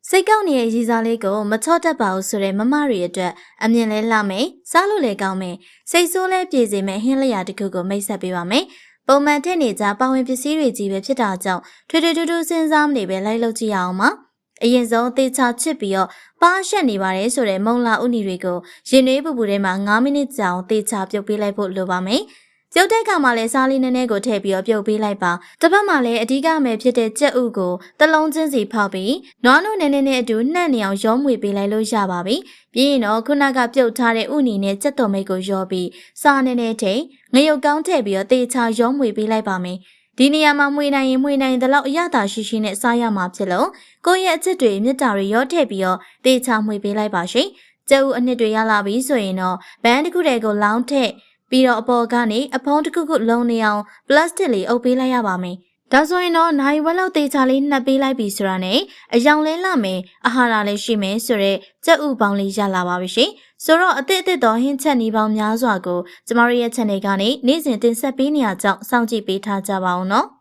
စိတ်ကောက်နေတဲ့ရည်စားလေးကိုမချော့တတ်ပါဘူးဆိုတဲ့မမတွေအတွက်အမြင်လဲလှမယ်စားလို့လဲကောင်းမယ်စိတ်ဆိုးလဲပြေစေမယ်ဟင်းလျာတစ်ခုကိုမိတ်ဆက်ပေးပါမယ်ပုံမှန်ထည့်နေကြပါဝင်ပစ္စည်းတွေကြီးပဲဖြစ်တာကြောင့်ထွေထွေထူးထူးစဉ်းစားမနေပဲလိုက်လုပ်ကြည့်ရအောင်ပါအရင်ဆုံးသေချာချစ်ပြီးတော့ပါရှက်နေပါတယ်ဆိုတဲ့မုံလာဥနီတွေကိုရင်နွေးပူပူထဲမှာ9မိနစ်ကြာအောင်သေချာပြုတ်ပေးလိုက်ဖို့လိုပါမယ်ပြုတ်တဲ့အခါမှာလည်းစားလေးနည်းနည်းကိုထည့်ပြီးတော့ပြုတ်ပေးလိုက်ပါတစ်ဖက်မှာလည်းအဓိကအမယ်ဖြစ်တဲ့ကြက်ဥကိုတစ်လုံးချင်းစီဖောက်ပြီးနွားနို့နည်းနည်းနဲ့အတူနှံ့နေအောင်ရောမွေပေးလိုက်လို့ရပါပြီပြီးရင်တော့ခုနကပြုတ်ထားတဲ့ဥနီနဲ့ကြက်တော်မိတ်ကိုရောပြီးစားနည်းနည်းထိငရုတ်ကောင်းထည့်ပြီးတော့သေချာရောမွေပေးလိုက်ပါမယ်ဒီနေရာမှာမှွေနိုင်ရင်မှွေနိုင်တဲ့လောက်အရသာရှိရှိနဲ့စားရမှာဖြစ်လို့ကိုယ့်ရဲ့အချစ်တွေမြတ်တာတွေရောထည့်ပြီးတော့သေချာမှွေပေးလိုက်ပါရှင်ကျုပ်အနှစ်တွေရလာပြီဆိုရင်တော့ဘန်းတစ်ခုတည်းကိုလောင်းထည့်ပြီးတော့အပေါ်ကနေအဖုံးတစ်ခုခုလုံးနေအောင်ပလတ်စတစ်လေးအုပ်ပေးလိုက်ရပါမယ်ဒါဆိုရင်တော့နိုင်ဝက်လောက်သေချာလေးနှပ်ပေးလိုက်ပြီဆိုတာနဲ့အယောင်လဲလာမယ်အာဟာရလည်းရှိမယ်ဆိုတော့ကြက်ဥပေါင်းလေးရလာပါပြီရှင်ဆိုတော့အသစ်တော်ဟင်းချက်နီးပေါင်းများစွာကိုကျမတို့ရဲ့ channel ကနေနေ့စဉ်တင်ဆက်ပေးနေရကြောင်းစောင့်ကြည့်ပေးထားကြပါဦးနော်